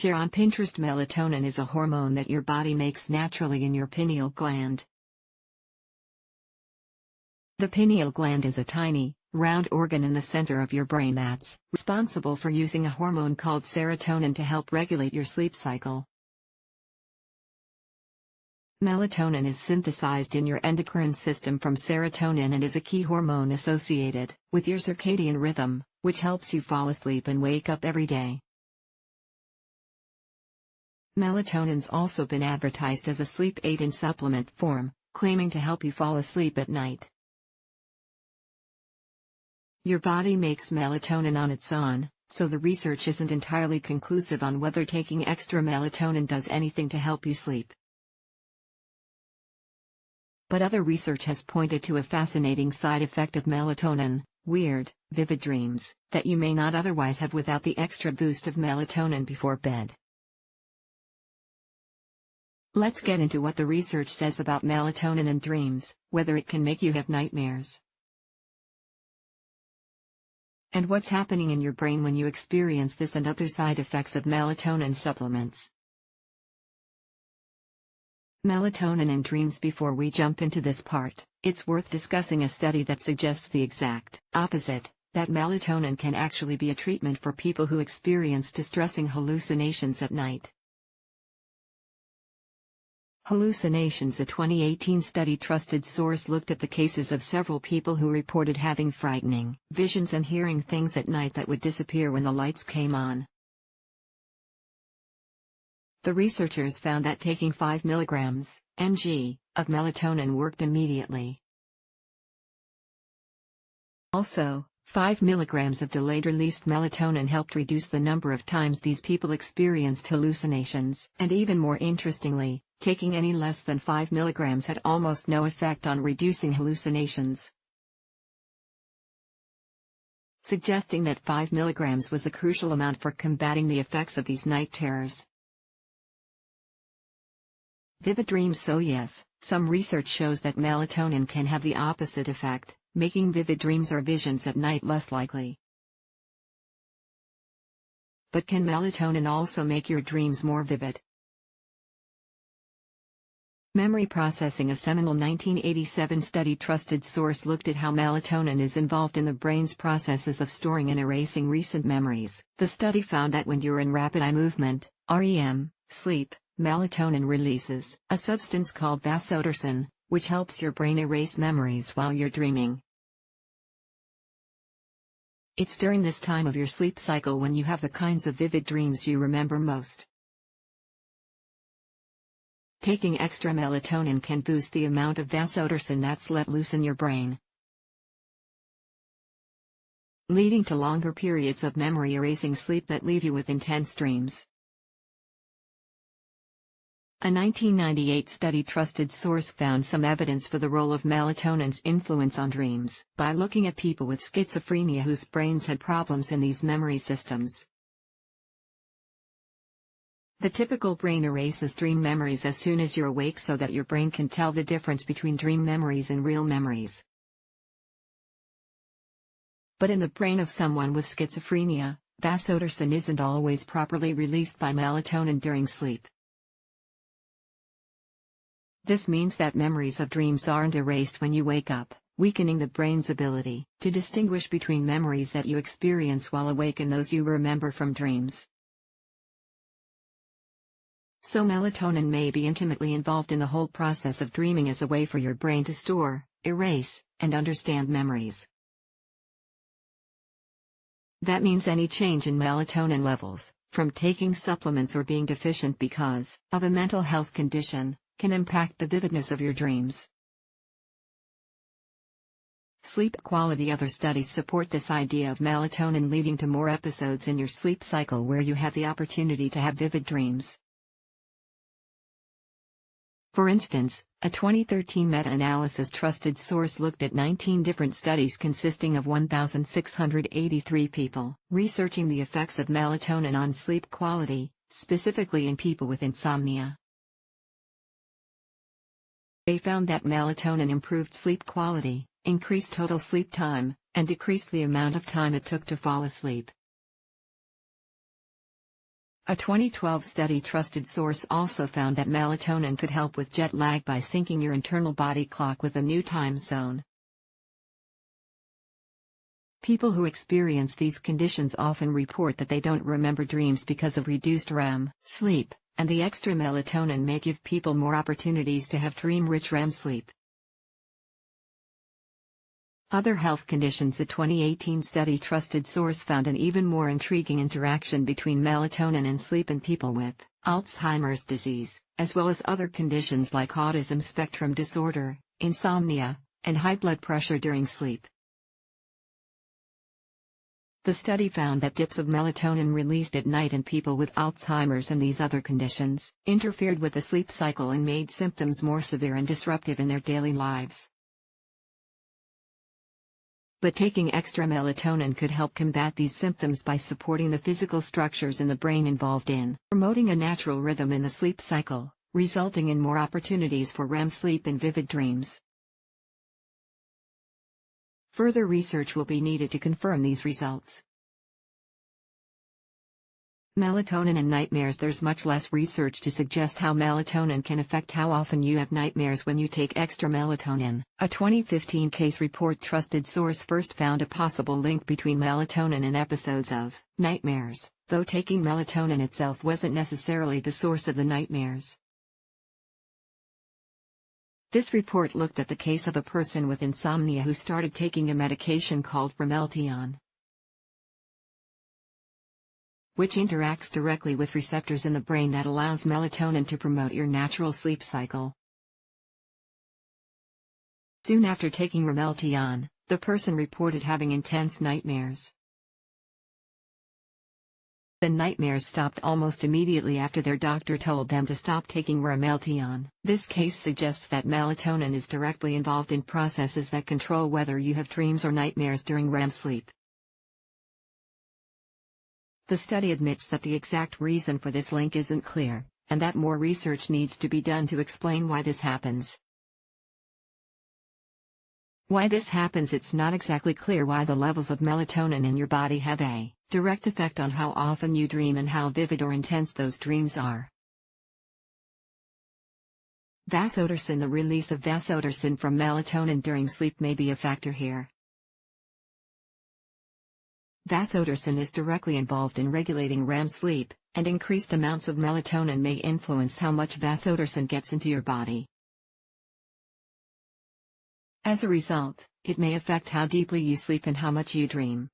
Share on Pinterest. Melatonin is a hormone that your body makes naturally in your pineal gland. The pineal gland is a tiny, round organ in the center of your brain that's responsible for using a hormone called serotonin to help regulate your sleep cycle. Melatonin is synthesized in your endocrine system from serotonin and is a key hormone associated with your circadian rhythm, which helps you fall asleep and wake up every day. Melatonin's also been advertised as a sleep aid in supplement form, claiming to help you fall asleep at night. Your body makes melatonin on its own, so the research isn't entirely conclusive on whether taking extra melatonin does anything to help you sleep. But other research has pointed to a fascinating side effect of melatonin: weird, vivid dreams that you may not otherwise have without the extra boost of melatonin before bed. Let's get into what the research says about melatonin and dreams, whether it can make you have nightmares, and what's happening in your brain when you experience this and other side effects of melatonin supplements. Melatonin and dreams. Before we jump into this part, it's worth discussing a study that suggests the exact opposite, that melatonin can actually be a treatment for people who experience distressing hallucinations at night. Hallucinations. A 2018 study trusted source looked at the cases of several people who reported having frightening visions and hearing things at night that would disappear when the lights came on. The researchers found that taking 5 mg/mg of melatonin worked immediately. Also, 5 mg of delayed-release melatonin helped reduce the number of times these people experienced hallucinations. And even more interestingly, taking any less than 5 mg had almost no effect on reducing hallucinations, suggesting that 5 mg was a crucial amount for combating the effects of these night terrors. Vivid dreams. So yes, some research shows that melatonin can have the opposite effect, making vivid dreams or visions at night less likely. But can melatonin also make your dreams more vivid? Memory processing. A seminal 1987 study trusted source looked at how melatonin is involved in the brain's processes of storing and erasing recent memories. The study found that when you're in rapid eye movement, REM, sleep, melatonin releases a substance called vasopressin, which helps your brain erase memories while you're dreaming. It's during this time of your sleep cycle when you have the kinds of vivid dreams you remember most. Taking extra melatonin can boost the amount of vasopressin that's let loose in your brain, leading to longer periods of memory-erasing sleep that leave you with intense dreams. A 1998 study trusted source found some evidence for the role of melatonin's influence on dreams by looking at people with schizophrenia whose brains had problems in these memory systems. The typical brain erases dream memories as soon as you're awake so that your brain can tell the difference between dream memories and real memories. But in the brain of someone with schizophrenia, vasopressin isn't always properly released by melatonin during sleep. This means that memories of dreams aren't erased when you wake up, weakening the brain's ability to distinguish between memories that you experience while awake and those you remember from dreams. So melatonin may be intimately involved in the whole process of dreaming as a way for your brain to store, erase, and understand memories. That means any change in melatonin levels, from taking supplements or being deficient because of a mental health condition, can impact the vividness of your dreams. Sleep quality. Other studies support this idea of melatonin leading to more episodes in your sleep cycle where you have the opportunity to have vivid dreams. For instance, a 2013 meta-analysis trusted source looked at 19 different studies consisting of 1,683 people, researching the effects of melatonin on sleep quality, specifically in people with insomnia. They found that melatonin improved sleep quality, increased total sleep time, and decreased the amount of time it took to fall asleep. A 2012 study trusted source also found that melatonin could help with jet lag by syncing your internal body clock with a new time zone. People who experience these conditions often report that they don't remember dreams because of reduced REM sleep, and the extra melatonin may give people more opportunities to have dream-rich REM sleep. Other health conditions. A 2018 study trusted source found an even more intriguing interaction between melatonin and sleep in people with Alzheimer's disease, as well as other conditions like autism spectrum disorder, insomnia, and high blood pressure during sleep. The study found that dips of melatonin released at night in people with Alzheimer's and these other conditions interfered with the sleep cycle and made symptoms more severe and disruptive in their daily lives. But taking extra melatonin could help combat these symptoms by supporting the physical structures in the brain involved in promoting a natural rhythm in the sleep cycle, resulting in more opportunities for REM sleep and vivid dreams. Further research will be needed to confirm these results. Melatonin and nightmares. There's much less research to suggest how melatonin can affect how often you have nightmares when you take extra melatonin. A 2015 case report trusted source first found a possible link between melatonin and episodes of nightmares, though taking melatonin itself wasn't necessarily the source of the nightmares. This report looked at the case of a person with insomnia who started taking a medication called Melatonin, which interacts directly with receptors in the brain that allows melatonin to promote your natural sleep cycle. Soon after taking Melatonin, the person reported having intense nightmares. The nightmares stopped almost immediately after their doctor told them to stop taking Melatonin. This case suggests that melatonin is directly involved in processes that control whether you have dreams or nightmares during REM sleep. The study admits that the exact reason for this link isn't clear, and that more research needs to be done to explain why this happens. Why this happens. It's not exactly clear why the levels of melatonin in your body have a direct effect on how often you dream and how vivid or intense those dreams are. Vasopressin. The release of vasopressin from melatonin during sleep may be a factor here. Vasopressin is directly involved in regulating REM sleep, and increased amounts of melatonin may influence how much vasopressin gets into your body. As a result, it may affect how deeply you sleep and how much you dream.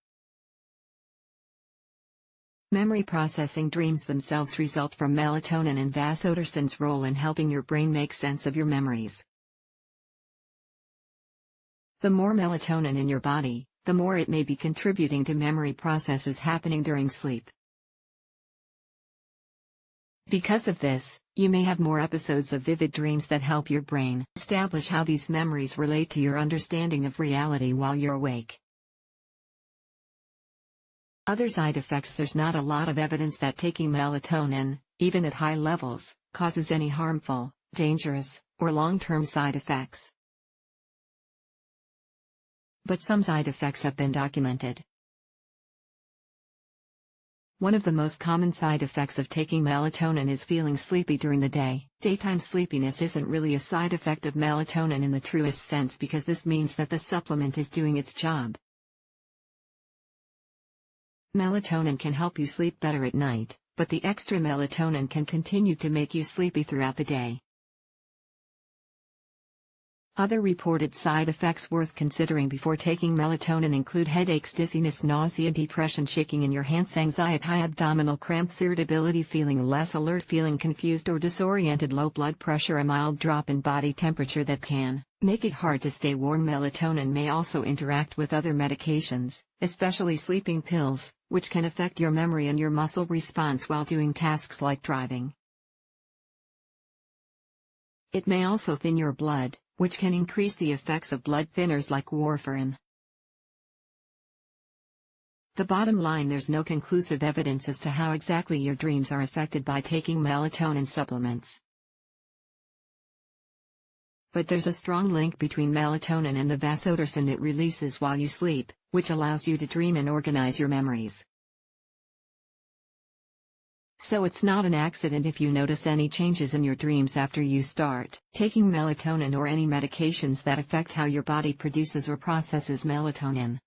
Memory processing. Dreams themselves result from melatonin and vasopressin's role in helping your brain make sense of your memories. The more melatonin in your body, the more it may be contributing to memory processes happening during sleep. Because of this, you may have more episodes of vivid dreams that help your brain establish how these memories relate to your understanding of reality while you're awake. Other side effects. There's not a lot of evidence that taking melatonin, even at high levels, causes any harmful, dangerous, or long-term side effects. But some side effects have been documented. One of the most common side effects of taking melatonin is feeling sleepy during the day. Daytime sleepiness isn't really a side effect of melatonin in the truest sense because this means that the supplement is doing its job. Melatonin can help you sleep better at night, but the extra melatonin can continue to make you sleepy throughout the day. Other reported side effects worth considering before taking melatonin include headaches, dizziness, nausea, depression, shaking in your hands, anxiety, high abdominal cramps, irritability, feeling less alert, feeling confused or disoriented, low blood pressure, a mild drop in body temperature that can make it hard to stay warm. Melatonin may also interact with other medications, especially sleeping pills, which can affect your memory and your muscle response while doing tasks like driving. It may also thin your blood, which can increase the effects of blood thinners like warfarin. The bottom line: there's no conclusive evidence as to how exactly your dreams are affected by taking melatonin supplements. But there's a strong link between melatonin and the vasopressin it releases while you sleep, which allows you to dream and organize your memories. So it's not an accident if you notice any changes in your dreams after you start taking melatonin or any medications that affect how your body produces or processes melatonin.